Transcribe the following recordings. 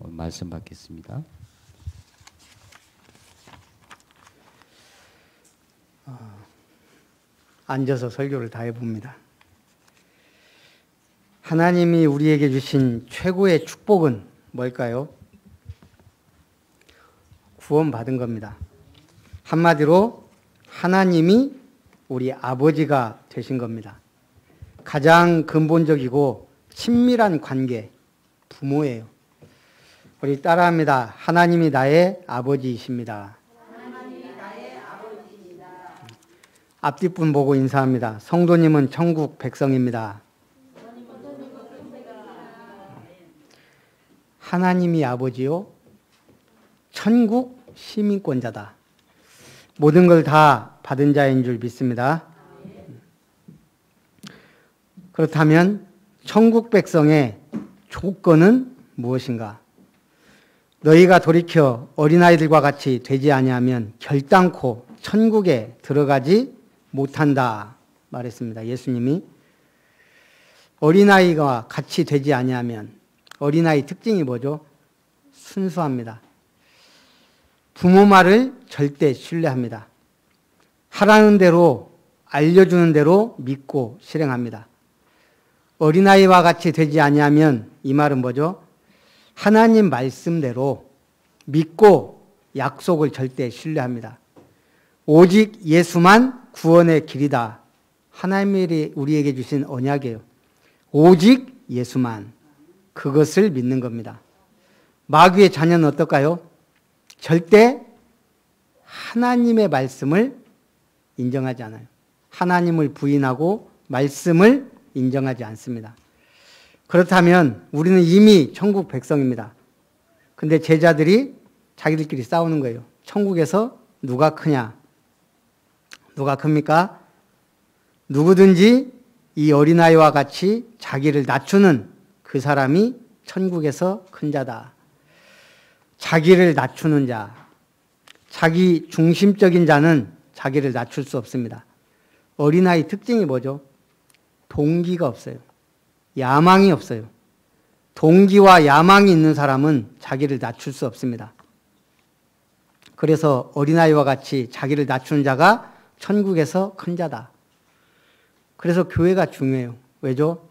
말씀 받겠습니다. 앉아서 설교를 다 해봅니다. 하나님이 우리에게 주신 최고의 축복은 뭘까요? 구원받은 겁니다. 한마디로 하나님이 우리 아버지가 되신 겁니다. 가장 근본적이고 친밀한 관계, 부모예요. 우리 따라합니다. 하나님이 나의 아버지이십니다. 앞뒷분 보고 인사합니다. 성도님은 천국 백성입니다. 하나님이 아버지요, 천국 시민권자다. 모든 걸 다 받은 자인 줄 믿습니다. 그렇다면 천국 백성의 조건은 무엇인가? 너희가 돌이켜 어린아이들과 같이 되지 아니하면 결단코 천국에 들어가지 못한다 말했습니다. 예수님이 어린아이가 같이 되지 아니하면, 어린아이 특징이 뭐죠? 순수합니다. 부모 말을 절대 신뢰합니다. 하라는 대로, 알려주는 대로 믿고 실행합니다. 어린아이와 같이 되지 아니하면 이 말은 뭐죠? 하나님 말씀대로 믿고 약속을 절대 신뢰합니다. 오직 예수만 구원의 길이다. 하나님이 우리에게 주신 언약이에요. 오직 예수만, 그것을 믿는 겁니다. 마귀의 자녀는 어떨까요? 절대 하나님의 말씀을 인정하지 않아요. 하나님을 부인하고 말씀을 인정하지 않습니다. 그렇다면 우리는 이미 천국 백성입니다. 근데 제자들이 자기들끼리 싸우는 거예요. 천국에서 누가 크냐? 누가 큽니까? 누구든지 이 어린아이와 같이 자기를 낮추는 그 사람이 천국에서 큰 자다. 자기를 낮추는 자, 자기 중심적인 자는 자기를 낮출 수 없습니다. 어린아이 특징이 뭐죠? 동기가 없어요. 야망이 없어요. 동기와 야망이 있는 사람은 자기를 낮출 수 없습니다. 그래서 어린아이와 같이 자기를 낮추는 자가 천국에서 큰 자다. 그래서 교회가 중요해요. 왜죠?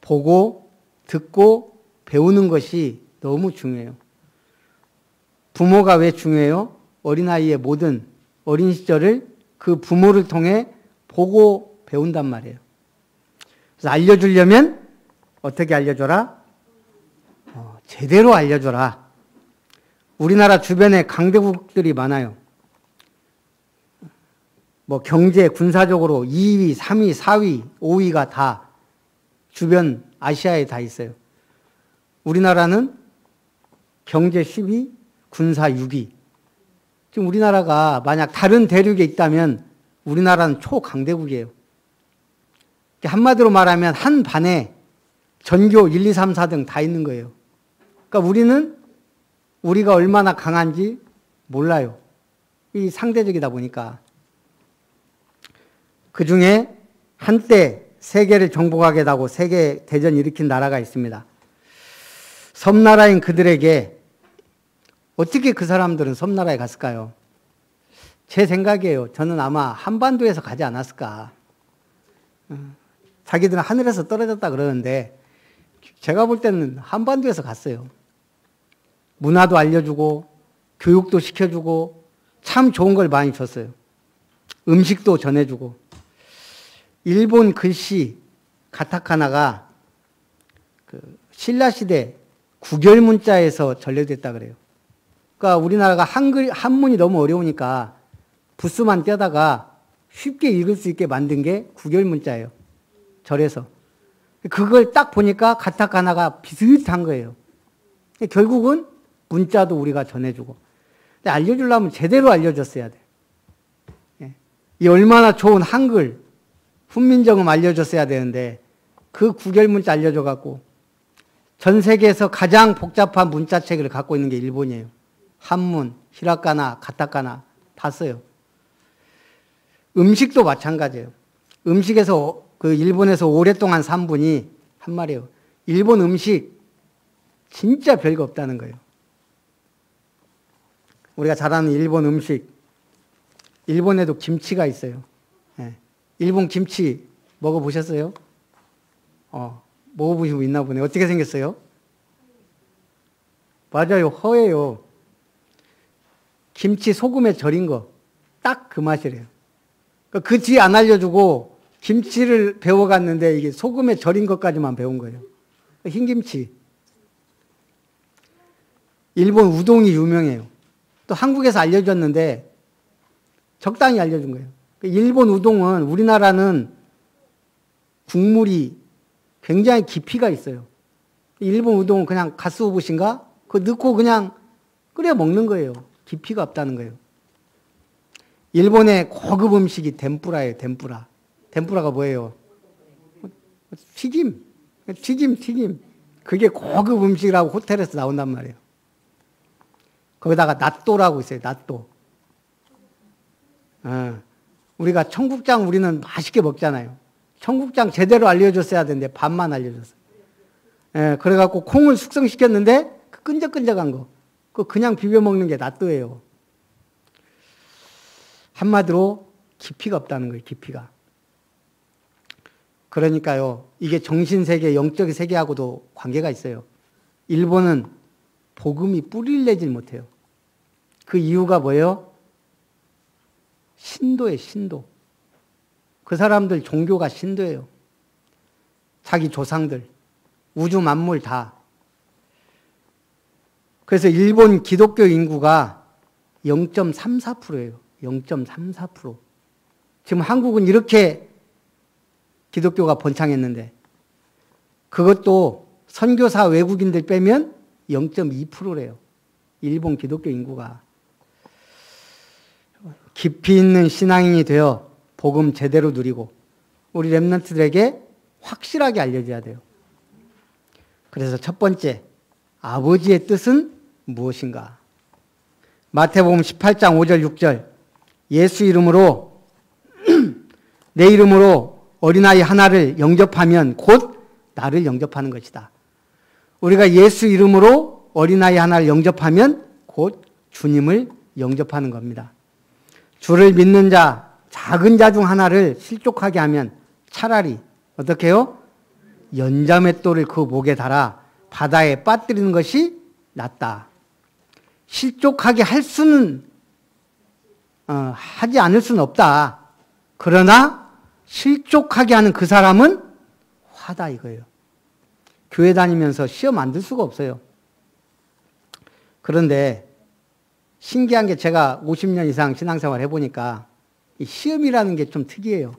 보고, 듣고, 배우는 것이 너무 중요해요. 부모가 왜 중요해요? 어린아이의 모든 어린 시절을 그 부모를 통해 보고 배운단 말이에요. 그래서 알려주려면 어떻게 알려줘라? 제대로 알려줘라. 우리나라 주변에 강대국들이 많아요. 뭐 경제, 군사적으로 2위, 3위, 4위, 5위가 다 주변 아시아에 다 있어요. 우리나라는 경제 10위, 군사 6위. 지금 우리나라가 만약 다른 대륙에 있다면 우리나라는 초강대국이에요. 한마디로 말하면 한 반에 전교 1, 2, 3, 4등 다 있는 거예요. 그러니까 우리가 얼마나 강한지 몰라요. 이 상대적이다 보니까. 그 중에 한때 세계를 정복하겠다고 세계 대전 일으킨 나라가 있습니다. 섬나라인 그들에게 어떻게 그 사람들은 섬나라에 갔을까요? 제 생각이에요. 저는 아마 한반도에서 가지 않았을까. 자기들은 하늘에서 떨어졌다 그러는데 제가 볼 때는 한반도에서 갔어요. 문화도 알려주고 교육도 시켜주고 참 좋은 걸 많이 줬어요. 음식도 전해주고. 일본 글씨 가타카나가 신라시대 구결문자에서 전래됐다 그래요. 그러니까 우리나라가 한문이 너무 어려우니까 부수만 떼다가 쉽게 읽을 수 있게 만든 게 구결문자예요. 절에서. 그걸 딱 보니까 가타카나가 비슷한 거예요. 결국은 문자도 우리가 전해주고. 근데 알려주려면 제대로 알려줬어야 돼. 이 얼마나 좋은 한글, 훈민정음 알려줬어야 되는데 그 구결문자 알려줘갖고 전 세계에서 가장 복잡한 문자책을 갖고 있는 게 일본이에요. 한문, 히라카나, 가타카나 다 써요. 음식도 마찬가지예요. 음식에서 일본에서 오랫동안 산 분이 한 말이에요. 일본 음식 진짜 별거 없다는 거예요. 우리가 잘 아는 일본 음식, 일본에도 김치가 있어요. 예. 일본 김치 먹어보셨어요? 먹어보시고 있나 보네. 어떻게 생겼어요? 맞아요. 허예요. 김치 소금에 절인 거. 딱 그 맛이래요. 그 뒤에 안 알려주고 김치를 배워갔는데 이게 소금에 절인 것까지만 배운 거예요. 흰김치. 일본 우동이 유명해요. 또 한국에서 알려줬는데 적당히 알려준 거예요. 일본 우동은 우리나라는 국물이 굉장히 깊이가 있어요. 일본 우동은 그냥 가스오부시인가? 그거 넣고 그냥 끓여 먹는 거예요. 깊이가 없다는 거예요. 일본의 고급 음식이 덴뿌라예요. 덴뿌라. 덴뿌라가 뭐예요? 튀김. 튀김. 그게 고급 음식이라고 호텔에서 나온단 말이에요. 거기다가 낫또라고 있어요. 낫또. 우리가 청국장 우리는 맛있게 먹잖아요. 청국장 제대로 알려줬어야 되는데 반만 알려줬어요. 그래갖고 콩을 숙성시켰는데 그 끈적끈적한 거. 그거 그냥 비벼 먹는 게 낫또예요. 한마디로 깊이가 없다는 거예요. 깊이가. 그러니까요. 이게 정신세계, 영적 세계하고도 관계가 있어요. 일본은 복음이 뿌리를 내질 못해요. 그 이유가 뭐예요? 신도예요. 신도. 그 사람들 종교가 신도예요. 자기 조상들. 우주 만물 다. 그래서 일본 기독교 인구가 0.34%예요. 0.34%. 지금 한국은 이렇게 기독교가 번창했는데 그것도 선교사 외국인들 빼면 0.2%래요. 일본 기독교 인구가. 깊이 있는 신앙인이 되어 복음 제대로 누리고 우리 렘넌트들에게 확실하게 알려줘야 돼요. 그래서 첫 번째, 아버지의 뜻은 무엇인가? 마태복음 18장 5절 6절 예수 이름으로 내 이름으로 어린아이 하나를 영접하면 곧 나를 영접하는 것이다. 우리가 예수 이름으로 어린아이 하나를 영접하면 곧 주님을 영접하는 겁니다. 주를 믿는 자, 작은 자 중 하나를 실족하게 하면 차라리 어떻게 해요? 연자맷돌을 그 목에 달아 바다에 빠뜨리는 것이 낫다. 실족하게 할 수는 하지 않을 수는 없다. 그러나 실족하게 하는 그 사람은 화다 이거예요. 교회 다니면서 시험 안 들 수가 없어요. 그런데 신기한 게 제가 50년 이상 신앙생활 해보니까 이 시험이라는 게 좀 특이해요.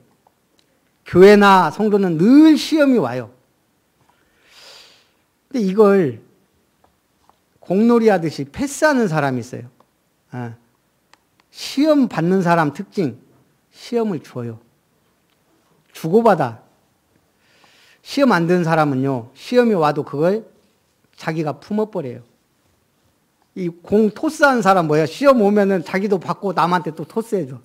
교회나 성도는 늘 시험이 와요. 근데 이걸 공놀이 하듯이 패스하는 사람이 있어요. 시험 받는 사람 특징, 시험을 줘요. 주고받아. 시험 안 드는 사람은요, 시험이 와도 그걸 자기가 품어버려요. 이 공 토스하는 사람 뭐예요? 시험 오면은 자기도 받고 남한테 또 토스해줘.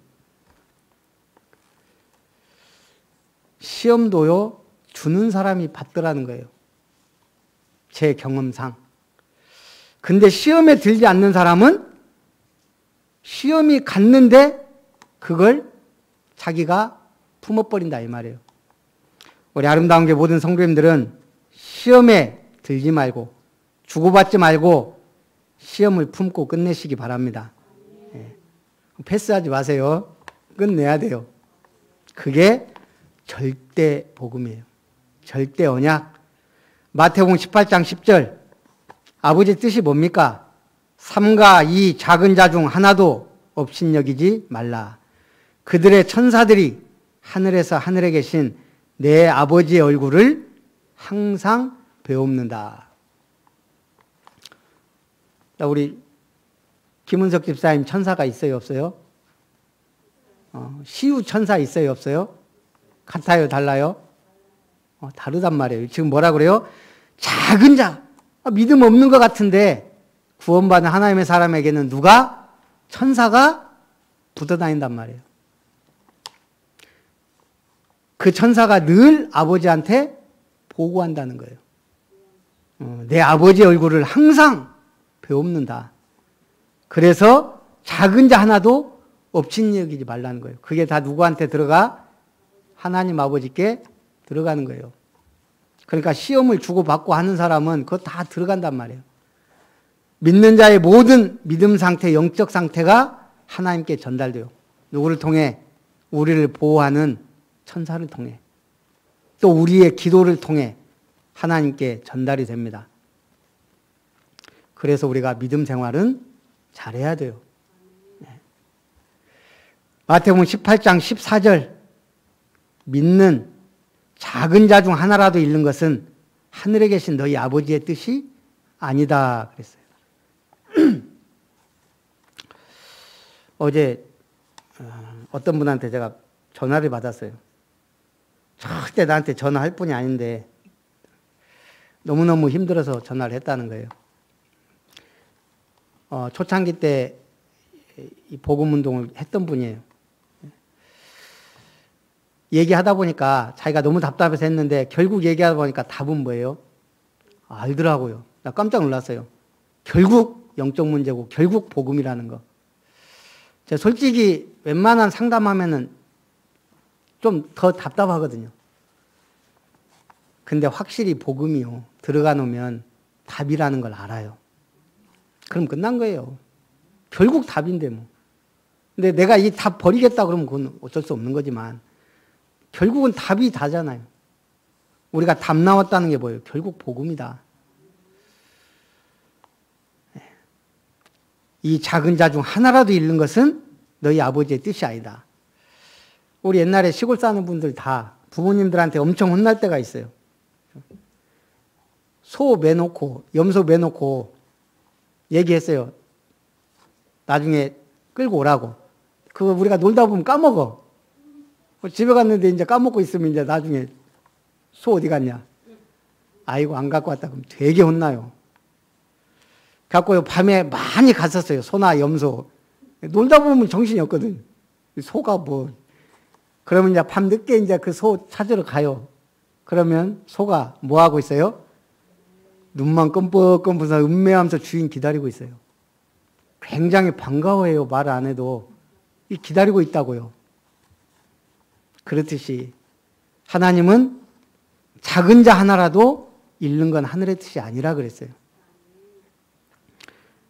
시험도요, 주는 사람이 받더라는 거예요. 제 경험상. 근데 시험에 들지 않는 사람은 시험이 갔는데 그걸 자기가 품어버린다 이 말이에요. 우리 아름다운 게 모든 성도님들은 시험에 들지 말고 주고받지 말고 시험을 품고 끝내시기 바랍니다. 패스하지 마세요. 끝내야 돼요. 그게 절대 복음이에요. 절대 언약. 마태복음 18장 10절 아버지 뜻이 뭡니까? 삼가 이 작은 자 중 하나도 업신여기지 말라. 그들의 천사들이 하늘에서 하늘에 계신 내 아버지의 얼굴을 항상 배웁는다. 우리 김은석 집사님 천사가 있어요, 없어요? 시우 천사 있어요, 없어요? 같아요, 달라요? 다르단 말이에요. 지금 뭐라 그래요? 작은 자, 믿음 없는 것 같은데 구원받은 하나님의 사람에게는 누가? 천사가 붙어다닌단 말이에요. 그 천사가 늘 아버지한테 보고한다는 거예요. 내 아버지의 얼굴을 항상 배웁는다. 그래서 작은 자 하나도 업신 여기지 말라는 거예요. 그게 다 누구한테 들어가? 하나님 아버지께 들어가는 거예요. 그러니까 시험을 주고받고 하는 사람은 그거 다 들어간단 말이에요. 믿는 자의 모든 믿음 상태, 영적 상태가 하나님께 전달돼요. 누구를 통해? 우리를 보호하는 천사를 통해. 또 우리의 기도를 통해 하나님께 전달이 됩니다. 그래서 우리가 믿음 생활은 잘해야 돼요. 마태복음 18장 14절 믿는 작은 자 중 하나라도 잃는 것은 하늘에 계신 너희 아버지의 뜻이 아니다 그랬어요. 어제 어떤 분한테 제가 전화를 받았어요. 절대 나한테 전화할 분이 아닌데 너무너무 힘들어서 전화를 했다는 거예요. 초창기 때 이 복음운동을 했던 분이에요. 얘기하다 보니까 자기가 너무 답답해서 했는데 결국 얘기하다 보니까 답은 뭐예요? 알더라고요. 나 깜짝 놀랐어요. 결국 영적 문제고 결국 복음이라는 거. 제가 솔직히 웬만한 상담하면은 좀 더 답답하거든요. 근데 확실히 복음이요. 들어가 놓으면 답이라는 걸 알아요. 그럼 끝난 거예요. 결국 답인데 뭐. 근데 내가 이 답 버리겠다 그러면 그건 어쩔 수 없는 거지만 결국은 답이 다잖아요. 우리가 답 나왔다는 게 뭐예요? 결국 복음이다. 이 작은 자 중 하나라도 잃는 것은 너희 아버지의 뜻이 아니다. 우리 옛날에 시골 사는 분들 다 부모님들한테 엄청 혼날 때가 있어요. 소 매놓고 염소 매놓고 얘기했어요. 나중에 끌고 오라고. 그거 우리가 놀다 보면 까먹어. 집에 갔는데 이제 까먹고 있으면 이제 나중에 소 어디 갔냐? 아이고 안 갖고 왔다 그러면 되게 혼나요. 갖고 밤에 많이 갔었어요. 소나 염소. 놀다 보면 정신이 없거든. 소가 뭐. 그러면 이제 밤 늦게 이제 그 소 찾으러 가요. 그러면 소가 뭐 하고 있어요? 눈만 껌뻑껌뻑해서 음매하면서 주인 기다리고 있어요. 굉장히 반가워해요. 말 안 해도. 기다리고 있다고요. 그렇듯이 하나님은 작은 자 하나라도 잃는 건 하늘의 뜻이 아니라 그랬어요.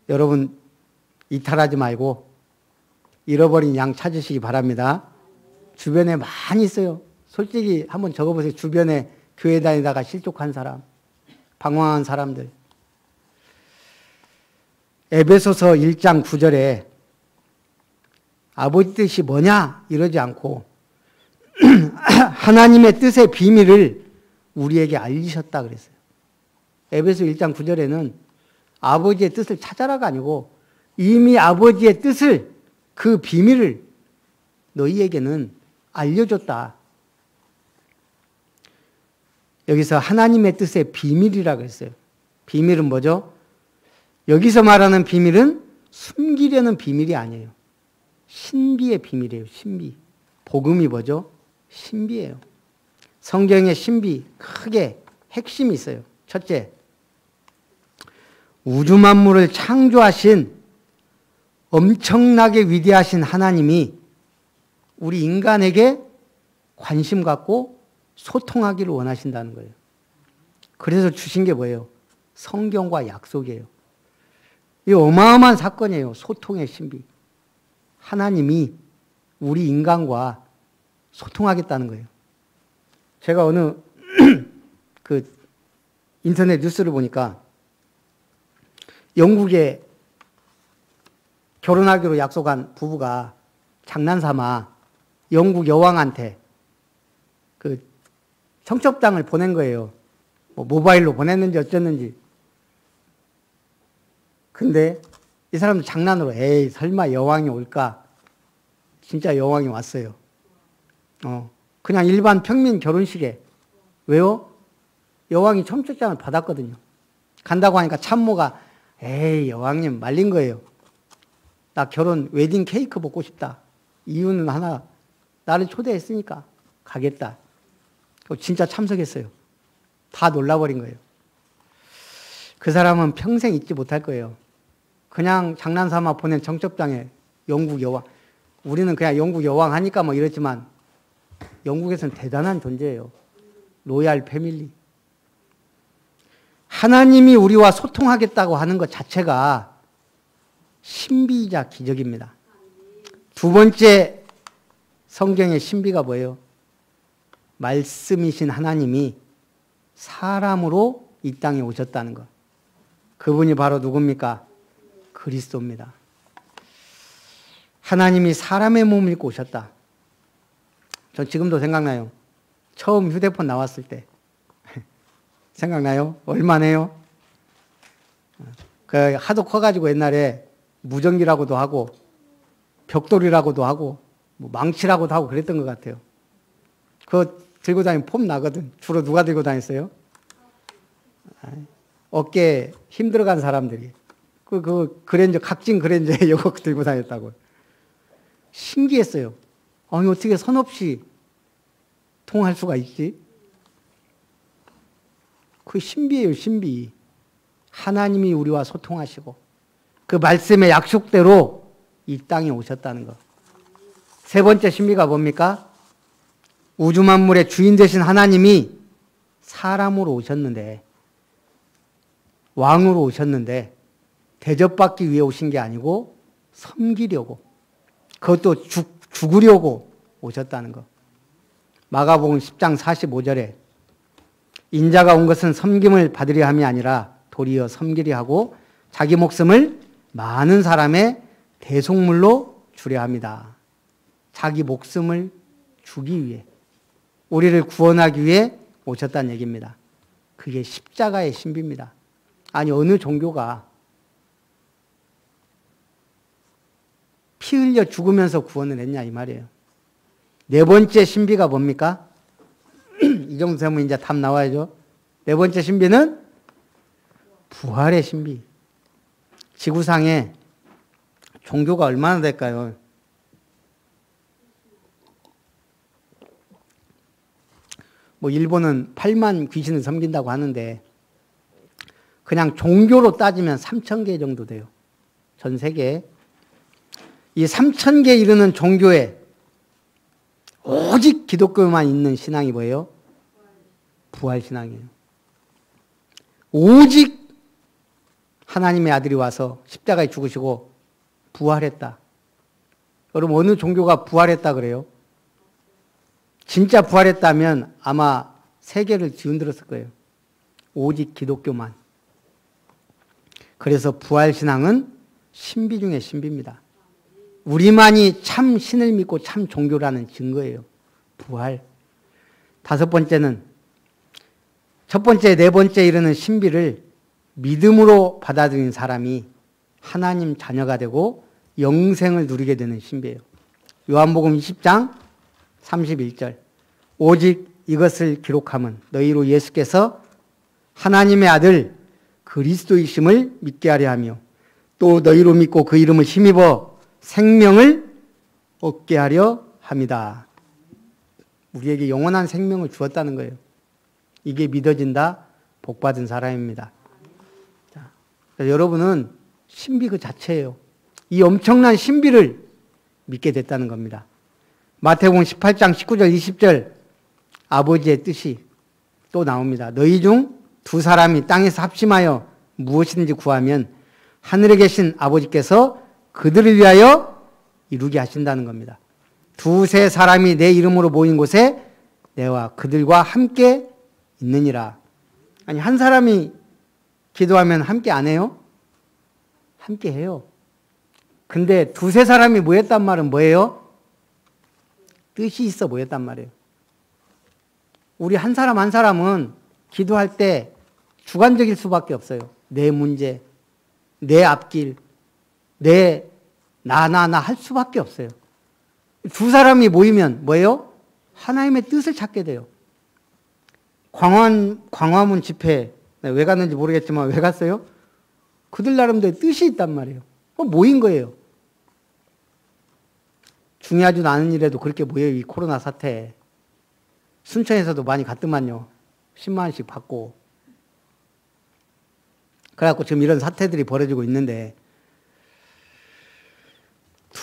여러분 이탈하지 말고 잃어버린 양 찾으시기 바랍니다. 주변에 많이 있어요. 솔직히 한번 적어보세요. 주변에 교회 다니다가 실족한 사람, 방황한 사람들. 에베소서 1장 9절에 아버지 뜻이 뭐냐 이러지 않고 하나님의 뜻의 비밀을 우리에게 알리셨다 그랬어요. 에베소 1장 9절에는 아버지의 뜻을 찾아라가 아니고 이미 아버지의 뜻을 그 비밀을 너희에게는 알려줬다. 여기서 하나님의 뜻의 비밀이라고 했어요. 비밀은 뭐죠? 여기서 말하는 비밀은 숨기려는 비밀이 아니에요. 신비의 비밀이에요. 신비. 복음이 뭐죠? 신비예요. 성경의 신비 크게 핵심이 있어요. 첫째, 우주 만물을 창조하신 엄청나게 위대하신 하나님이 우리 인간에게 관심 갖고 소통하기를 원하신다는 거예요. 그래서 주신 게 뭐예요? 성경과 약속이에요. 이 어마어마한 사건이에요. 소통의 신비. 하나님이 우리 인간과 소통하겠다는 거예요. 제가 어느 그 인터넷 뉴스를 보니까 영국에 결혼하기로 약속한 부부가 장난삼아 영국 여왕한테 그 청첩장을 보낸 거예요. 뭐 모바일로 보냈는지 어쨌는지. 근데 이 사람들 장난으로 에이 설마 여왕이 올까? 진짜 여왕이 왔어요. 그냥 일반 평민 결혼식에. 왜요? 여왕이 청첩장을 받았거든요. 간다고 하니까 참모가 에이 여왕님 말린 거예요. 나 결혼 웨딩 케이크 먹고 싶다. 이유는 하나. 나를 초대했으니까 가겠다. 진짜 참석했어요. 다 놀라버린 거예요. 그 사람은 평생 잊지 못할 거예요. 그냥 장난삼아 보낸 청첩장에 영국 여왕. 우리는 그냥 영국 여왕 하니까 뭐 이렇지만 영국에서는 대단한 존재예요. 로얄 패밀리. 하나님이 우리와 소통하겠다고 하는 것 자체가 신비이자 기적입니다. 두 번째 성경의 신비가 뭐예요? 말씀이신 하나님이 사람으로 이 땅에 오셨다는 것. 그분이 바로 누굽니까? 그리스도입니다. 하나님이 사람의 몸을 입고 오셨다. 전 지금도 생각나요. 처음 휴대폰 나왔을 때. 생각나요? 얼마네요? 그 하도 커가지고 옛날에 무전기라고도 하고 벽돌이라고도 하고 뭐 망치라고도 하고 그랬던 것 같아요. 그거 들고 다니면 폼 나거든. 주로 누가 들고 다녔어요? 어깨에 힘들어간 사람들이. 그랜저, 각진 그랜저에 이거 들고 다녔다고. 신기했어요. 아니, 어떻게 선 없이 통할 수가 있지? 그 신비예요, 신비. 하나님이 우리와 소통하시고 그 말씀의 약속대로 이 땅에 오셨다는 것. 세 번째 신비가 뭡니까? 우주 만물의 주인 되신 하나님이 사람으로 오셨는데, 왕으로 오셨는데 대접받기 위해 오신 게 아니고 섬기려고, 그것도 죽으려고 오셨다는 것. 마가복음 10장 45절에 인자가 온 것은 섬김을 받으려 함이 아니라 도리어 섬기려 하고 자기 목숨을 많은 사람의 대속물로 주려 합니다. 자기 목숨을 주기 위해, 우리를 구원하기 위해 오셨다는 얘기입니다. 그게 십자가의 신비입니다. 아니, 어느 종교가 피 흘려 죽으면서 구원을 했냐 이 말이에요. 네 번째 신비가 뭡니까? 이 정도 되면 이제 답 나와야죠. 네 번째 신비는 부활의 신비. 지구상에 종교가 얼마나 될까요? 뭐 일본은 8만 귀신을 섬긴다고 하는데 그냥 종교로 따지면 3,000개 정도 돼요. 전 세계에. 이 3,000개 이르는 종교에 오직 기독교만 있는 신앙이 뭐예요? 부활신앙이에요. 오직 하나님의 아들이 와서 십자가에 죽으시고 부활했다. 여러분, 어느 종교가 부활했다 그래요? 진짜 부활했다면 아마 세계를 뒤흔들었을 거예요. 오직 기독교만. 그래서 부활신앙은 신비 중에 신비입니다. 우리만이 참 신을 믿고 참 종교라는 증거예요. 부활. 다섯 번째는, 첫 번째, 네 번째 이르는 신비를 믿음으로 받아들인 사람이 하나님 자녀가 되고 영생을 누리게 되는 신비예요. 요한복음 20장 31절. 오직 이것을 기록함은 너희로 예수께서 하나님의 아들 그리스도이심을 믿게 하려 하며 또 너희로 믿고 그 이름을 힘입어 생명을 얻게 하려 함이다. 우리에게 영원한 생명을 주었다는 거예요. 이게 믿어진다, 복받은 사람입니다. 자, 여러분은 신비 그 자체예요. 이 엄청난 신비를 믿게 됐다는 겁니다. 마태복음 18장 19절 20절 아버지의 뜻이 또 나옵니다. 너희 중 두 사람이 땅에서 합심하여 무엇이든지 구하면 하늘에 계신 아버지께서 그들을 위하여 이루게 하신다는 겁니다. 두세 사람이 내 이름으로 모인 곳에 내와 그들과 함께 있느니라. 아니, 한 사람이 기도하면 함께 안 해요? 함께 해요. 근데 두세 사람이 모였단 말은 뭐예요? 뜻이 있어 모였단 말이에요. 우리 한 사람 한 사람은 기도할 때 주관적일 수밖에 없어요. 내 문제, 내 앞길, 내 나 할 수밖에 없어요. 두 사람이 모이면 뭐예요? 하나님의 뜻을 찾게 돼요. 광화문 집회 왜 갔는지 모르겠지만 왜 갔어요? 그들 나름대로 뜻이 있단 말이에요. 모인 거예요. 중요하지도 않은 일에도 그렇게 모여요. 이 코로나 사태. 순천에서도 많이 갔더만요. 10만 원씩 받고. 그래갖고 지금 이런 사태들이 벌어지고 있는데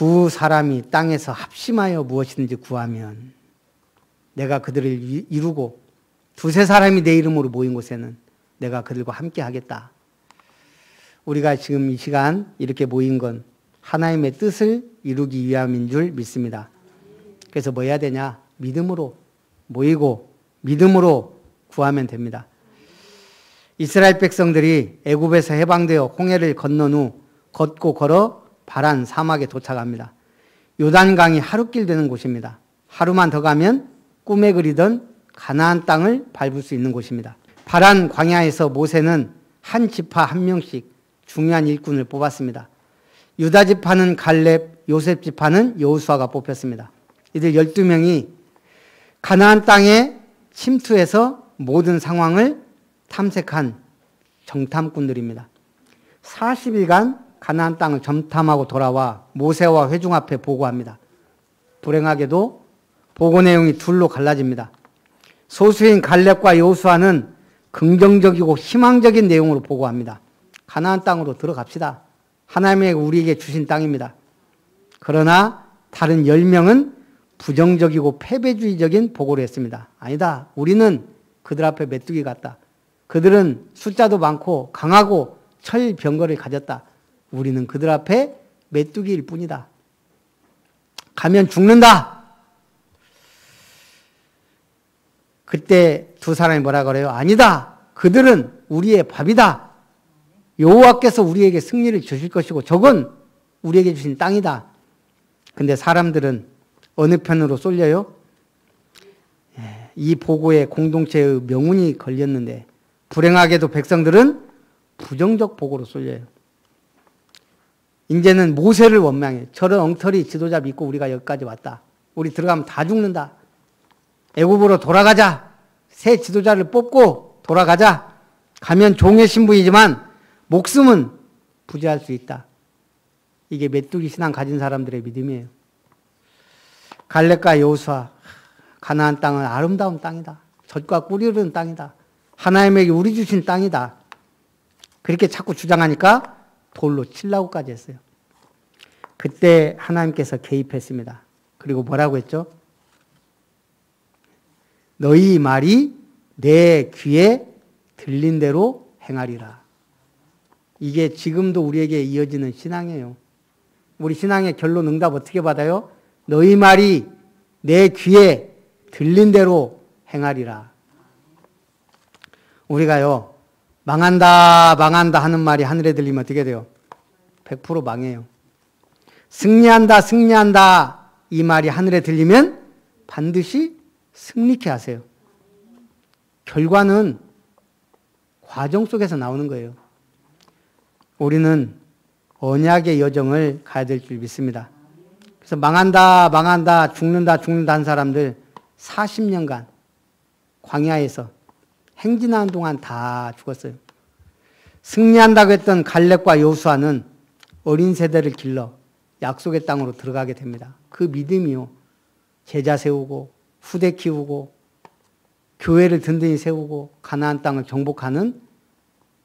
두 사람이 땅에서 합심하여 무엇이든지 구하면 내가 그들을 이루고 두세 사람이 내 이름으로 모인 곳에는 내가 그들과 함께 하겠다. 우리가 지금 이 시간 이렇게 모인 건 하나님의 뜻을 이루기 위함인 줄 믿습니다. 그래서 뭐 해야 되냐? 믿음으로 모이고 믿음으로 구하면 됩니다. 이스라엘 백성들이 애굽에서 해방되어 홍해를 건넌 후 걷고 걸어 바란 사막에 도착합니다. 요단강이 하루길 되는 곳입니다. 하루만 더 가면 꿈에 그리던 가나안 땅을 밟을 수 있는 곳입니다. 바란 광야에서 모세는 한 지파 한 명씩 중요한 일꾼을 뽑았습니다. 유다 지파는 갈렙, 요셉 지파는 여호수아가 뽑혔습니다. 이들 12명이 가나안 땅에 침투해서 모든 상황을 탐색한 정탐꾼들입니다. 40일간 가나안 땅을 점탐하고 돌아와 모세와 회중 앞에 보고합니다. 불행하게도 보고 내용이 둘로 갈라집니다. 소수인 갈렙과 여호수아는 긍정적이고 희망적인 내용으로 보고합니다. 가나안 땅으로 들어갑시다. 하나님이 우리에게 주신 땅입니다. 그러나 다른 10명은 부정적이고 패배주의적인 보고를 했습니다. 아니다. 우리는 그들 앞에 메뚜기 같다. 그들은 숫자도 많고 강하고 철병거를 가졌다. 우리는 그들 앞에 메뚜기일 뿐이다. 가면 죽는다. 그때 두 사람이 뭐라 그래요? 아니다. 그들은 우리의 밥이다. 여호와께서 우리에게 승리를 주실 것이고 저건 우리에게 주신 땅이다. 근데 사람들은 어느 편으로 쏠려요? 이 보고에 공동체의 명운이 걸렸는데 불행하게도 백성들은 부정적 보고로 쏠려요. 이제는 모세를 원망해. 저런 엉터리 지도자 믿고 우리가 여기까지 왔다. 우리 들어가면 다 죽는다. 애굽으로 돌아가자. 새 지도자를 뽑고 돌아가자. 가면 종의 신분이지만 목숨은 부재할 수 있다. 이게 메뚜기 신앙 가진 사람들의 믿음이에요. 갈렙과 여호수아, 가나안 땅은 아름다운 땅이다. 젖과 꿀이 흐르는 땅이다. 하나님에게 우리 주신 땅이다. 그렇게 자꾸 주장하니까 돌로 치려고까지 했어요. 그때 하나님께서 개입했습니다. 그리고 뭐라고 했죠? 너희 말이 내 귀에 들린 대로 행하리라. 이게 지금도 우리에게 이어지는 신앙이에요. 우리 신앙의 결론 응답 어떻게 받아요? 너희 말이 내 귀에 들린 대로 행하리라. 우리가요, 망한다, 망한다 하는 말이 하늘에 들리면 어떻게 돼요? 100% 망해요. 승리한다, 승리한다 이 말이 하늘에 들리면 반드시 승리케 하세요. 결과는 과정 속에서 나오는 거예요. 우리는 언약의 여정을 가야 될 줄 믿습니다. 그래서 망한다, 망한다, 죽는다, 죽는다 한 사람들 40년간 광야에서 행진하는 동안 다 죽었어요. 승리한다고 했던 갈렙과 여호수아는 어린 세대를 길러 약속의 땅으로 들어가게 됩니다. 그 믿음이요. 제자 세우고 후대 키우고 교회를 든든히 세우고 가나안 땅을 정복하는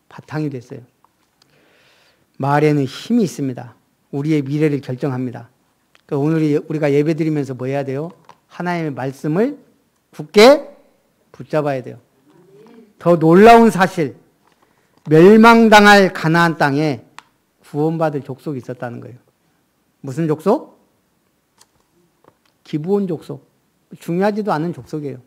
바탕이 됐어요. 말에는 힘이 있습니다. 우리의 미래를 결정합니다. 그러니까 오늘 우리가 예배드리면서 뭐 해야 돼요? 하나님의 말씀을 굳게 붙잡아야 돼요. 더 놀라운 사실, 멸망당할 가나안 땅에 구원받을 족속이 있었다는 거예요. 무슨 족속? 기브온 족속. 중요하지도 않은 족속이에요.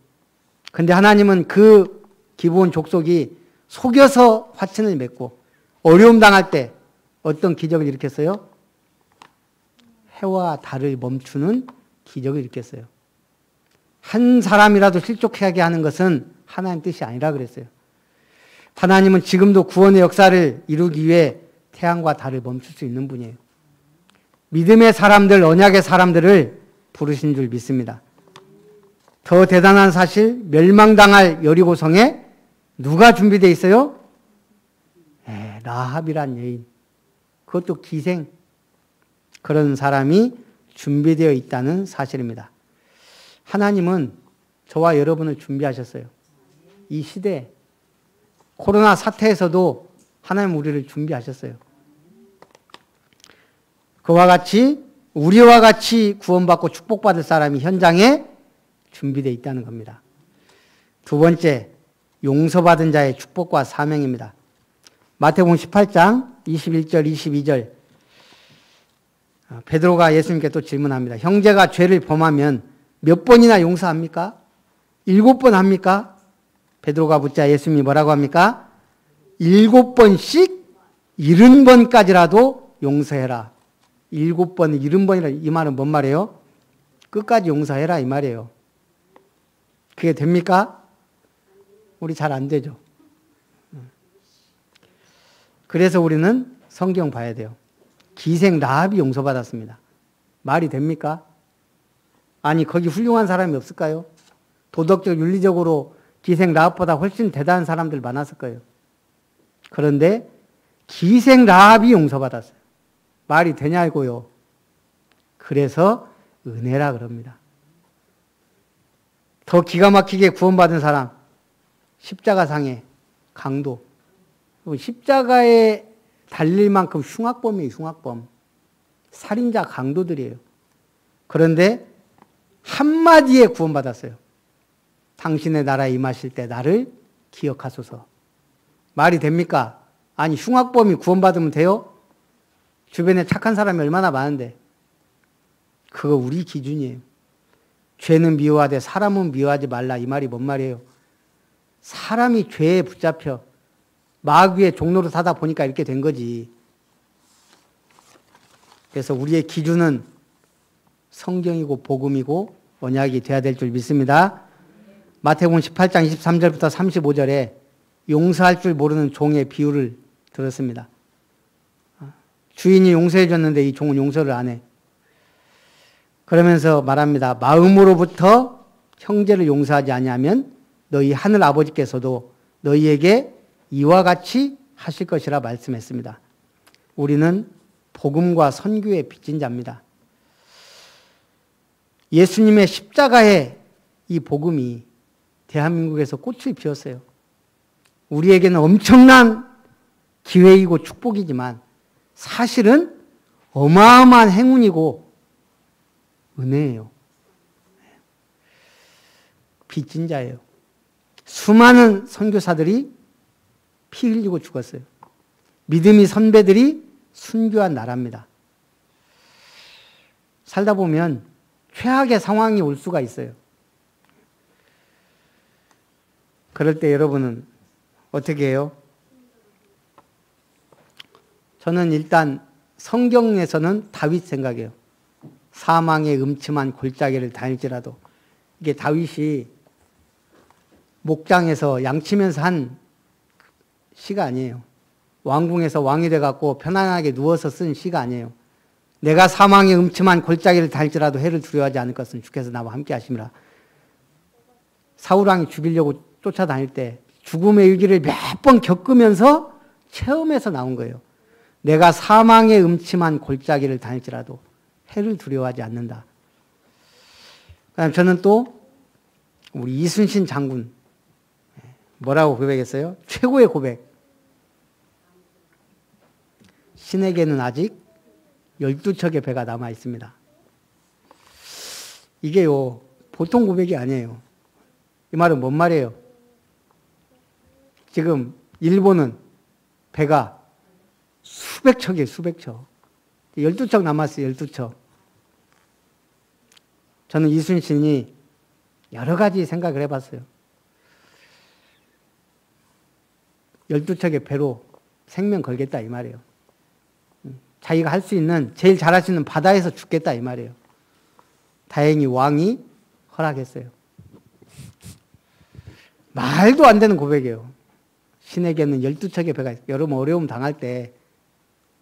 근데 하나님은 그 기브온 족속이 속여서 화친을 맺고 어려움 당할 때 어떤 기적을 일으켰어요? 해와 달을 멈추는 기적을 일으켰어요. 한 사람이라도 실족하게 하는 것은 하나님 뜻이 아니라 그랬어요. 하나님은 지금도 구원의 역사를 이루기 위해 태양과 달을 멈출 수 있는 분이에요. 믿음의 사람들, 언약의 사람들을 부르신 줄 믿습니다. 더 대단한 사실, 멸망당할 여리고성에 누가 준비되어 있어요? 라합이란 여인. 그것도 기생. 그런 사람이 준비되어 있다는 사실입니다. 하나님은 저와 여러분을 준비하셨어요. 이 시대, 코로나 사태에서도 하나님 우리를 준비하셨어요. 그와 같이 우리와 같이 구원받고 축복받을 사람이 현장에 준비되어 있다는 겁니다. 두 번째, 용서받은 자의 축복과 사명입니다. 마태복음 18장 21절, 22절. 베드로가 예수님께 또 질문합니다. 형제가 죄를 범하면 몇 번이나 용서합니까? 7번 합니까? 베드로가 묻자 예수님이 뭐라고 합니까? 7번씩 70번까지라도 용서해라. 7번, 70번이라 이 말은 뭔 말이에요? 끝까지 용서해라 이 말이에요. 그게 됩니까? 우리 잘 안 되죠. 그래서 우리는 성경 봐야 돼요. 기생 라합이 용서받았습니다. 말이 됩니까? 아니 거기 훌륭한 사람이 없을까요? 도덕적, 윤리적으로 기생 라합보다 훨씬 대단한 사람들 많았을 거예요. 그런데 기생 라합이 용서받았어요. 말이 되냐고요. 그래서 은혜라 그럽니다. 더 기가 막히게 구원받은 사람, 십자가상의 강도. 십자가에 달릴 만큼 흉악범이에요, 흉악범. 살인자 강도들이에요. 그런데 한마디에 구원받았어요. 당신의 나라에 임하실 때 나를 기억하소서. 말이 됩니까? 아니 흉악범이 구원받으면 돼요? 주변에 착한 사람이 얼마나 많은데. 그거 우리 기준이에요. 죄는 미워하되 사람은 미워하지 말라. 이 말이 뭔 말이에요? 사람이 죄에 붙잡혀 마귀의 종로로 사다 보니까 이렇게 된 거지. 그래서 우리의 기준은 성경이고 복음이고 언약이 돼야 될 줄 믿습니다. 마태복음 18장 23절부터 35절에 용서할 줄 모르는 종의 비유를 들었습니다. 주인이 용서해 줬는데 이 종은 용서를 안 해. 그러면서 말합니다. 마음으로부터 형제를 용서하지 아니하면 너희 하늘 아버지께서도 너희에게 이와 같이 하실 것이라 말씀했습니다. 우리는 복음과 선교의 빚진 자입니다. 예수님의 십자가의 이 복음이 대한민국에서 꽃을 피웠어요. 우리에게는 엄청난 기회이고 축복이지만 사실은 어마어마한 행운이고 은혜예요. 빚진 자예요. 수많은 선교사들이 피 흘리고 죽었어요. 믿음의 선배들이 순교한 나라입니다. 살다 보면 최악의 상황이 올 수가 있어요. 그럴 때 여러분은 어떻게 해요? 저는 일단 성경에서는 다윗 생각해요. 사망의 음침한 골짜기를 다닐지라도. 이게 다윗이 목장에서 양치면서 한 시가 아니에요. 왕궁에서 왕이 돼갖고 편안하게 누워서 쓴 시가 아니에요. 내가 사망의 음침한 골짜기를 다닐지라도 해를 두려워하지 않을 것은 주께서 나와 함께 하심이라. 사울왕이 죽이려고 쫓아다닐 때 죽음의 위기를 몇 번 겪으면서 체험해서 나온 거예요. 내가 사망의 음침한 골짜기를 다닐지라도 해를 두려워하지 않는다. 그다음 저는 또 우리 이순신 장군 뭐라고 고백했어요? 최고의 고백. 신에게는 아직 12척의 배가 남아 있습니다. 이게요, 보통 고백이 아니에요. 이 말은 뭔 말이에요? 지금 일본은 배가 수백 척이에요, 수백 척. 12척 남았어요, 12척. 저는 이순신이 여러 가지 생각을 해봤어요. 12척의 배로 생명 걸겠다, 이 말이에요. 자기가 할 수 있는, 제일 잘할 수 있는 바다에서 죽겠다, 이 말이에요. 다행히 왕이 허락했어요. 말도 안 되는 고백이에요. 신에게는 12척의 배가 있어요. 여러분 어려움 당할 때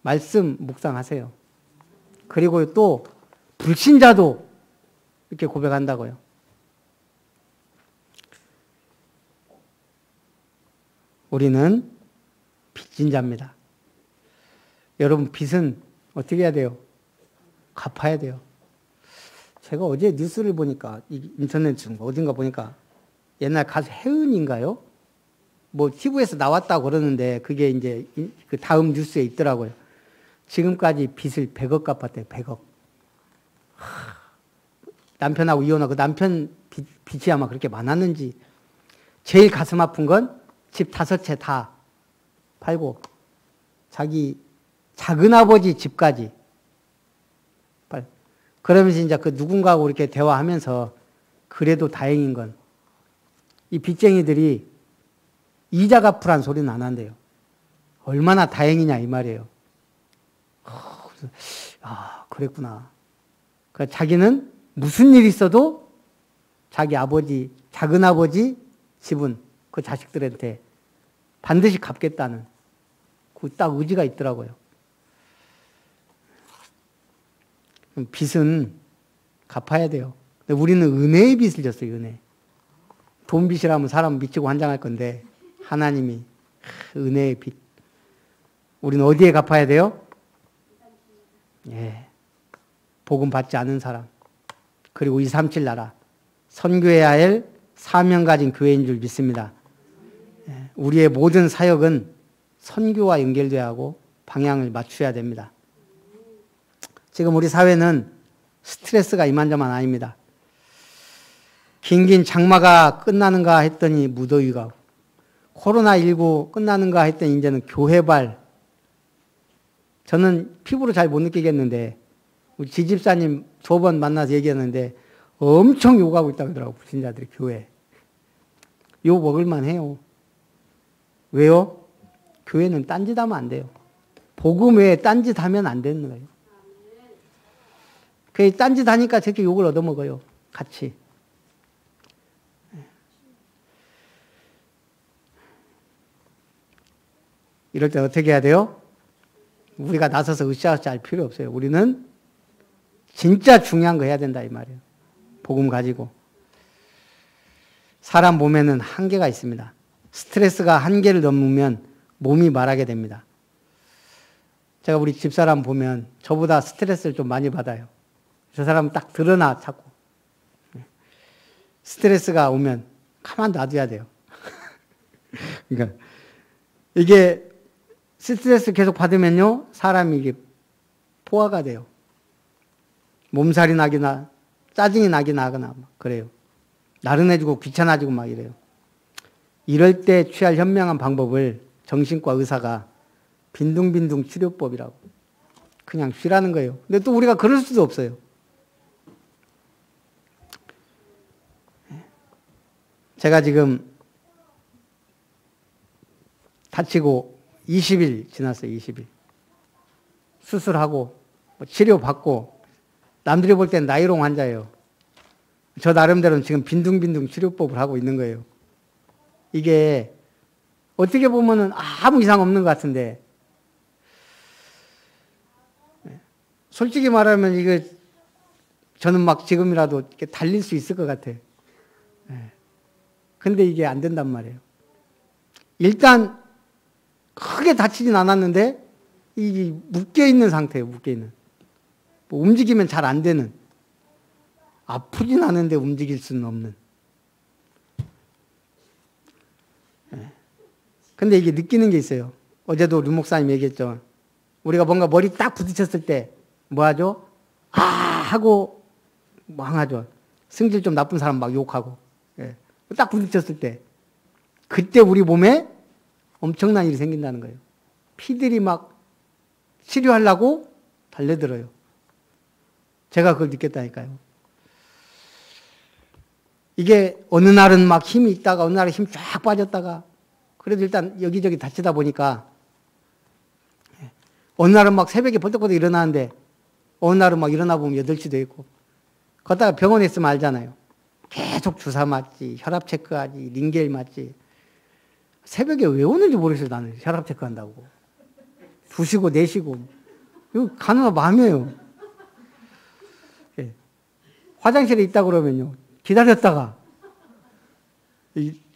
말씀 묵상하세요. 그리고 또 불신자도 이렇게 고백한다고요. 우리는 빚진 자입니다. 여러분 빚은 어떻게 해야 돼요? 갚아야 돼요. 제가 어제 뉴스를 보니까 인터넷 어딘가 보니까 옛날 가수 혜은인가요? 뭐 TV에서 나왔다고 그러는데 그게 이제 그 다음 뉴스에 있더라고요. 지금까지 빚을 100억 갚았대요. 100억. 남편하고 이혼하고 남편 빚이 아마 그렇게 많았는지 제일 가슴 아픈 건 집 5채 다 팔고 자기 작은아버지 집까지 그러면서 이제 그 누군가하고 이렇게 대화하면서 그래도 다행인 건 이 빚쟁이들이 이자 갚으란 소리는 안 한대요. 얼마나 다행이냐 이 말이에요. 그랬구나. 그러니까 자기는 무슨 일이 있어도 자기 아버지, 작은아버지 집은 그 자식들한테 반드시 갚겠다는 그 딱 의지가 있더라고요. 빚은 갚아야 돼요. 근데 우리는 은혜의 빚을 졌어요, 은혜. 돈 빚이라면 사람 미치고 환장할 건데 하나님이 은혜의 빚. 우리는 어디에 갚아야 돼요? 예. 복음 받지 않은 사람. 그리고 237 나라. 선교해야 할 사명 가진 교회인 줄 믿습니다. 예. 우리의 모든 사역은 선교와 연결돼야 하고 방향을 맞춰야 됩니다. 지금 우리 사회는 스트레스가 이만저만 아닙니다. 긴긴 장마가 끝나는가 했더니 무더위가, 코로나19 끝나는가 했더니 이제는 교회발. 저는 피부로 잘 못 느끼겠는데 우리 지집사님 2번 만나서 얘기했는데 엄청 욕하고 있다고 하더라고요. 불신자들이 교회. 욕 먹을만 해요. 왜요? 교회는 딴짓 하면 안 돼요. 복음 외에 딴짓 하면 안 되는 거예요. 그 딴짓 하니까 저렇게 욕을 얻어먹어요. 같이. 이럴 때 어떻게 해야 돼요? 우리가 나서서 으쌰으쌰 할 필요 없어요. 우리는 진짜 중요한 거 해야 된다 이 말이에요. 복음 가지고. 사람 몸에는 한계가 있습니다. 스트레스가 한계를 넘으면 몸이 말하게 됩니다. 제가 우리 집사람 보면 저보다 스트레스를 좀 많이 받아요. 저 사람은 딱 드러나 자꾸. 스트레스가 오면 가만 놔둬야 돼요. 그러니까 이게 스트레스 계속 받으면요 사람이 이게 포화가 돼요. 몸살이 나기나 짜증이 나긴 하거나 막 그래요. 나른해지고 귀찮아지고 막 이래요. 이럴 때 취할 현명한 방법을 정신과 의사가 빈둥빈둥 치료법이라고 그냥 쉬라는 거예요. 근데 또 우리가 그럴 수도 없어요. 제가 지금 다치고 20일 지났어요. 20일. 수술하고 치료받고 남들이 볼 땐 나이롱 환자예요. 저 나름대로는 지금 빈둥빈둥 치료법을 하고 있는 거예요. 이게 어떻게 보면은 아무 이상 없는 것 같은데 솔직히 말하면 이거 저는 막 지금이라도 이렇게 달릴 수 있을 것 같아요. 근데 이게 안 된단 말이에요. 일단 크게 다치진 않았는데 이 묶여있는 상태예요. 묶여있는. 뭐 움직이면 잘 안 되는. 아프진 않은데 움직일 수는 없는. 근데 이게 느끼는 게 있어요. 어제도 류 목사님 얘기했죠. 우리가 뭔가 머리 딱 부딪혔을 때 뭐 하죠? 아! 하고 망하죠. 승질 좀 나쁜 사람 막 욕하고. 예. 딱 부딪혔을 때. 그때 우리 몸에 엄청난 일이 생긴다는 거예요. 피들이 막 치료하려고 달려들어요. 제가 그걸 느꼈다니까요. 이게 어느 날은 막 힘이 있다가 어느 날은 힘 쫙 빠졌다가 그래도 일단 여기저기 다치다 보니까 어느 날은 막 새벽에 벌떡벌떡 일어나는데 어느 날은 막 일어나 보면 8시도 있고 걷다가 병원에 있으면 알잖아요. 계속 주사 맞지, 혈압 체크하지, 링겔 맞지. 새벽에 왜 오는지 모르겠어요. 나는 혈압 체크한다고. 2시고 4시고. 이거 가느라 마음이에요. 예. 화장실에 있다 그러면요. 기다렸다가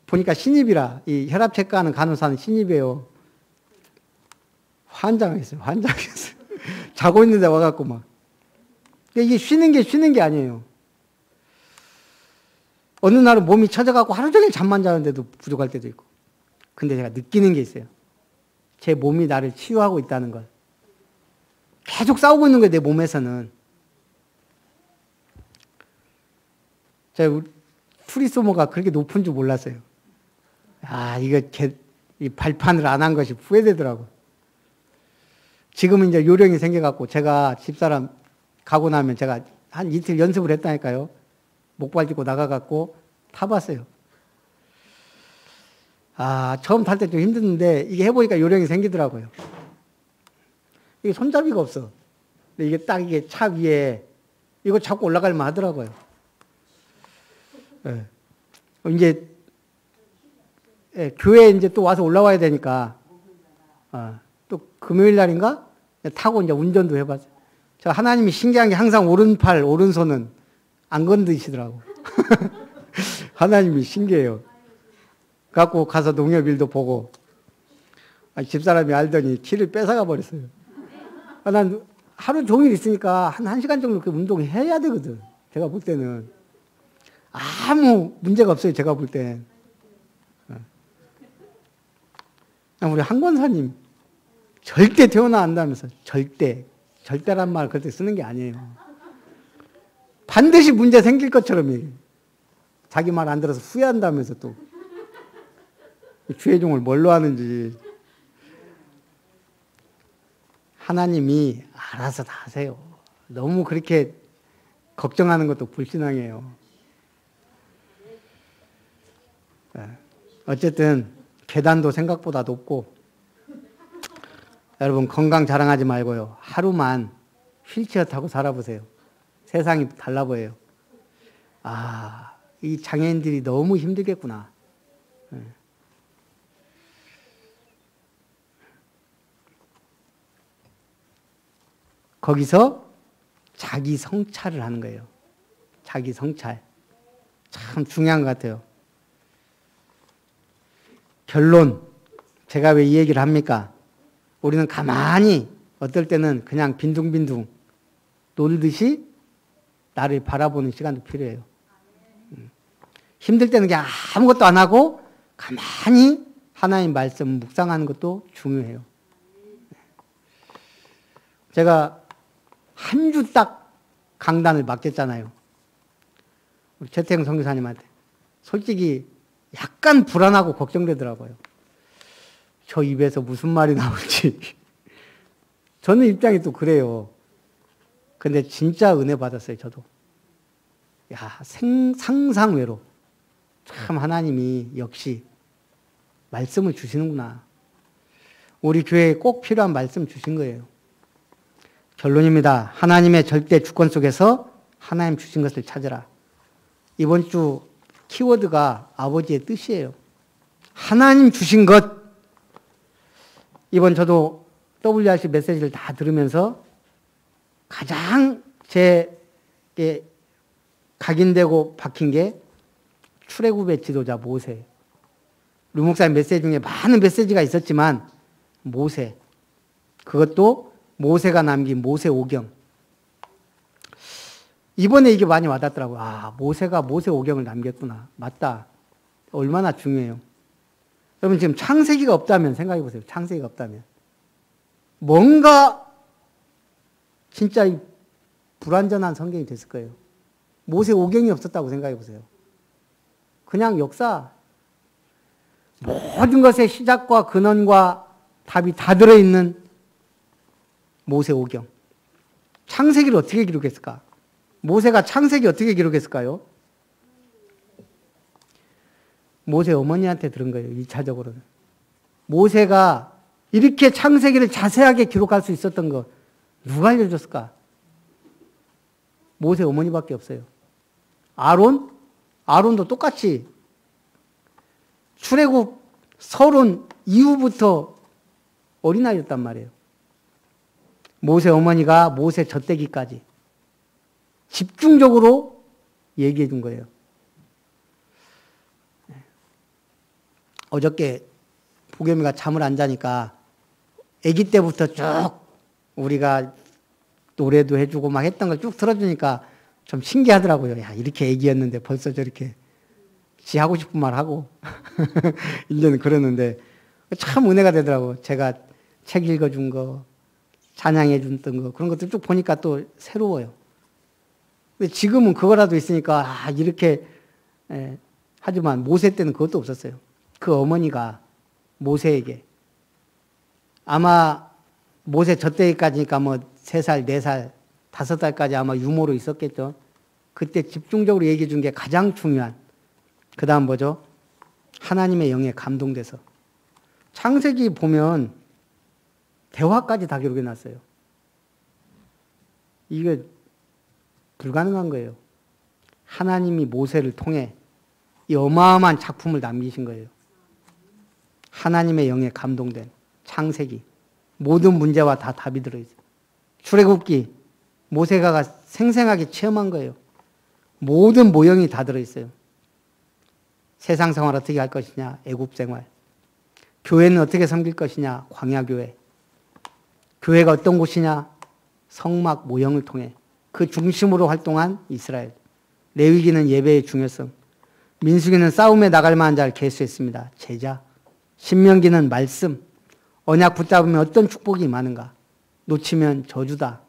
보니까 신입이라 이 혈압 체크하는 간호사는 신입이에요. 환장했어요. 환장했어요. 자고 있는데 와갖고 막. 이게 쉬는 게 아니에요. 어느 날은 몸이 처져갖고 하루 종일 잠만 자는데도 부족할 때도 있고. 근데 제가 느끼는 게 있어요. 제 몸이 나를 치유하고 있다는 걸. 계속 싸우고 있는 거예요, 내 몸에서는. 프리소모가 그렇게 높은 줄 몰랐어요. 이거 이 발판을 안 한 것이 후회되더라고. 지금은 이제 요령이 생겨갖고 제가 집사람 가고 나면 제가 한 이틀 연습을 했다니까요. 목발 짚고 나가갖고 타봤어요. 처음 탈 때 좀 힘드는데 이게 해보니까 요령이 생기더라고요. 이게 손잡이가 없어. 근데 이게 딱 이게 차 위에 이거 잡고 올라갈만 하더라고요. 예. 이제 교회에 이제 또 와서 올라와야 되니까 또 금요일 날인가 타고 이제 운전도 해봤어요. 저 하나님이 신기한 게 항상 오른팔 오른손은 안 건드시더라고. 하나님이 신기해요. 갖고 가서 농협일도 보고 집사람이 알더니 키를 뺏어가 버렸어요. 난 하루 종일 있으니까 한 1시간 정도 그 운동을 해야 되거든. 제가 볼 때는 아무 문제가 없어요. 제가 볼 땐. 우리 한 권사님 절대 태어나 안다면서 절대란 말 그렇게 쓰는 게 아니에요. 반드시 문제 생길 것처럼 얘기해요. 자기 말 안 들어서 후회한다면서 또 주의종을 뭘로 하는지. 하나님이 알아서 다 하세요. 너무 그렇게 걱정하는 것도 불신앙이에요. 어쨌든 계단도 생각보다 높고 여러분 건강 자랑하지 말고요. 하루만 휠체어 타고 살아보세요. 세상이 달라 보여요. 이 장애인들이 너무 힘들겠구나. 거기서 자기 성찰을 하는 거예요. 자기 성찰. 참 중요한 것 같아요. 결론. 제가 왜 이 얘기를 합니까? 우리는 가만히 어떨 때는 그냥 빈둥빈둥 놀듯이 나를 바라보는 시간도 필요해요. 힘들 때는 그냥 아무것도 안 하고 가만히 하나님 말씀 묵상하는 것도 중요해요. 제가 한 주 딱 강단을 맡겼잖아요. 우리 최태영 선교사님한테. 솔직히 약간 불안하고 걱정되더라고요. 저 입에서 무슨 말이 나올지. 저는 입장이 또 그래요. 근데 진짜 은혜 받았어요, 저도. 상상외로. 참 하나님이 역시 말씀을 주시는구나. 우리 교회에 꼭 필요한 말씀 주신 거예요. 결론입니다. 하나님의 절대 주권 속에서 하나님 주신 것을 찾으라. 이번 주 키워드가 아버지의 뜻이에요. 하나님 주신 것. 이번 저도 WRC 메시지를 다 들으면서 가장 제게 각인되고 박힌 게 출애굽의 지도자 모세. 류 목사님 메시지 중에 많은 메시지가 있었지만 모세. 그것도 모세가 남긴 모세오경. 이번에 이게 많이 와닿더라고요. 모세가 모세오경을 남겼구나. 맞다. 얼마나 중요해요. 여러분 지금 창세기가 없다면 생각해 보세요. 창세기가 없다면. 뭔가 진짜 이 불완전한 성경이 됐을 거예요. 모세오경이 없었다고 생각해 보세요. 그냥 역사. 모든 것의 시작과 근원과 답이 다 들어있는 모세오경. 창세기를 어떻게 기록했을까? 모세가 창세기 어떻게 기록했을까요? 모세 어머니한테 들은 거예요. 1차적으로는. 모세가 이렇게 창세기를 자세하게 기록할 수 있었던 거 누가 알려줬을까? 모세 어머니밖에 없어요. 아론도 똑같이 출애굽 서론 이후부터 어린아이였단 말이에요. 모세 어머니가 모세 젖대기까지 집중적으로 얘기해 준 거예요. 어저께 보겸이가 잠을 안 자니까 아기 때부터 쭉 우리가 노래도 해주고 막 했던 걸 쭉 들어주니까 좀 신기하더라고요. 이렇게 아기였는데 벌써 저렇게 지 하고 싶은 말 하고 1년 그러는데 참 은혜가 되더라고요. 제가 책 읽어준 거, 찬양해 줬던 거 그런 것들 쭉 보니까 또 새로워요. 근데 지금은 그거라도 있으니까 이렇게 하지만 모세 때는 그것도 없었어요. 그 어머니가 모세에게 아마 모세 저 때까지니까 뭐 3살, 4살, 5살까지 아마 유모로 있었겠죠. 그때 집중적으로 얘기해 준 게 가장 중요한. 그 다음 뭐죠? 하나님의 영에 감동돼서. 창세기 보면 대화까지 다 기록해 놨어요. 이게 불가능한 거예요. 하나님이 모세를 통해 이 어마어마한 작품을 남기신 거예요. 하나님의 영에 감동된 창세기. 모든 문제와 다 답이 들어있어요. 출애굽기. 모세가 생생하게 체험한 거예요. 모든 모형이 다 들어있어요. 세상 생활 어떻게 할 것이냐, 애굽 생활. 교회는 어떻게 섬길 것이냐, 광야교회. 교회가 어떤 곳이냐, 성막 모형을 통해 그 중심으로 활동한 이스라엘. 레위기는 예배의 중요성. 민수기는 싸움에 나갈 만한 자를 계수했습니다. 제자. 신명기는 말씀. 언약 붙잡으면 어떤 축복이 많은가. 놓치면 저주다.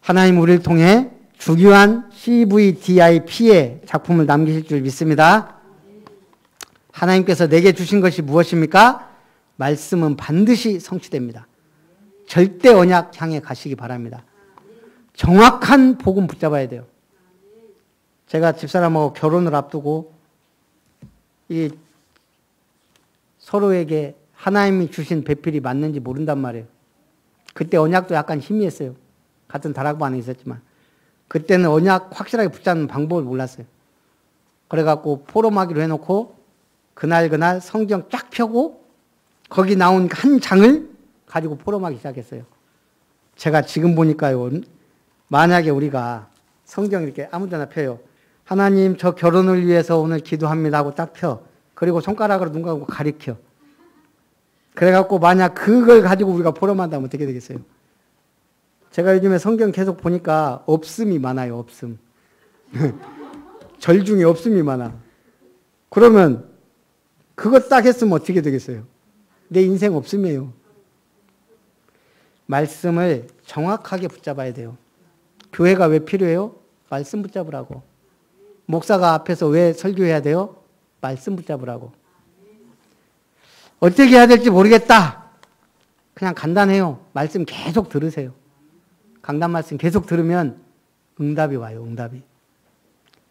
하나님 우리를 통해 중요한 CVDIP의 작품을 남기실 줄 믿습니다. 하나님께서 내게 주신 것이 무엇입니까? 말씀은 반드시 성취됩니다. 절대 언약 향해 가시기 바랍니다. 정확한 복음 붙잡아야 돼요. 제가 집사람하고 결혼을 앞두고 이 서로에게 하나님이 주신 배필이 맞는지 모른단 말이에요. 그때 언약도 약간 희미했어요. 같은 다락방 안에 있었지만. 그때는 언약 확실하게 붙잡는 방법을 몰랐어요. 그래갖고 포럼하기로 해놓고 그날 성경 쫙 펴고 거기 나온 한 장을 가지고 포럼하기 시작했어요. 제가 지금 보니까요. 만약에 우리가 성경 이렇게 아무 데나 펴요. 하나님 저 결혼을 위해서 오늘 기도합니다 하고 딱 펴. 그리고 손가락으로 눈 감고 가리켜. 그래갖고 만약 그걸 가지고 우리가 포럼한다면 어떻게 되겠어요? 제가 요즘에 성경 계속 보니까 없음이 많아요. 없음. 절 중에 없음이 많아. 그러면 그거 딱 했으면 어떻게 되겠어요? 내 인생 없음이에요. 말씀을 정확하게 붙잡아야 돼요. 교회가 왜 필요해요? 말씀 붙잡으라고. 목사가 앞에서 왜 설교해야 돼요? 말씀 붙잡으라고. 어떻게 해야 될지 모르겠다. 그냥 간단해요. 말씀 계속 들으세요. 강단 말씀 계속 들으면 응답이 와요. 응답이.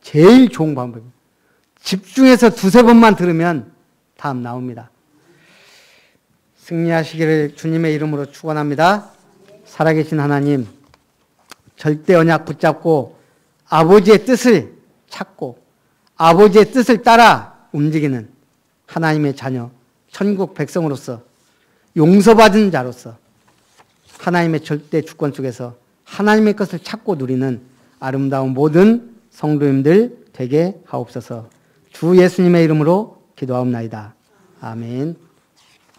제일 좋은 방법이에요. 집중해서 2-3번만 들으면 답 나옵니다. 승리하시기를 주님의 이름으로 축원합니다. 살아계신 하나님, 절대 언약 붙잡고 아버지의 뜻을 찾고 아버지의 뜻을 따라 움직이는 하나님의 자녀, 천국 백성으로서 용서받은 자로서 하나님의 절대 주권 속에서 하나님의 것을 찾고 누리는 아름다운 모든 성도님들 되게 하옵소서. 주 예수님의 이름으로 기도하옵나이다. 아멘.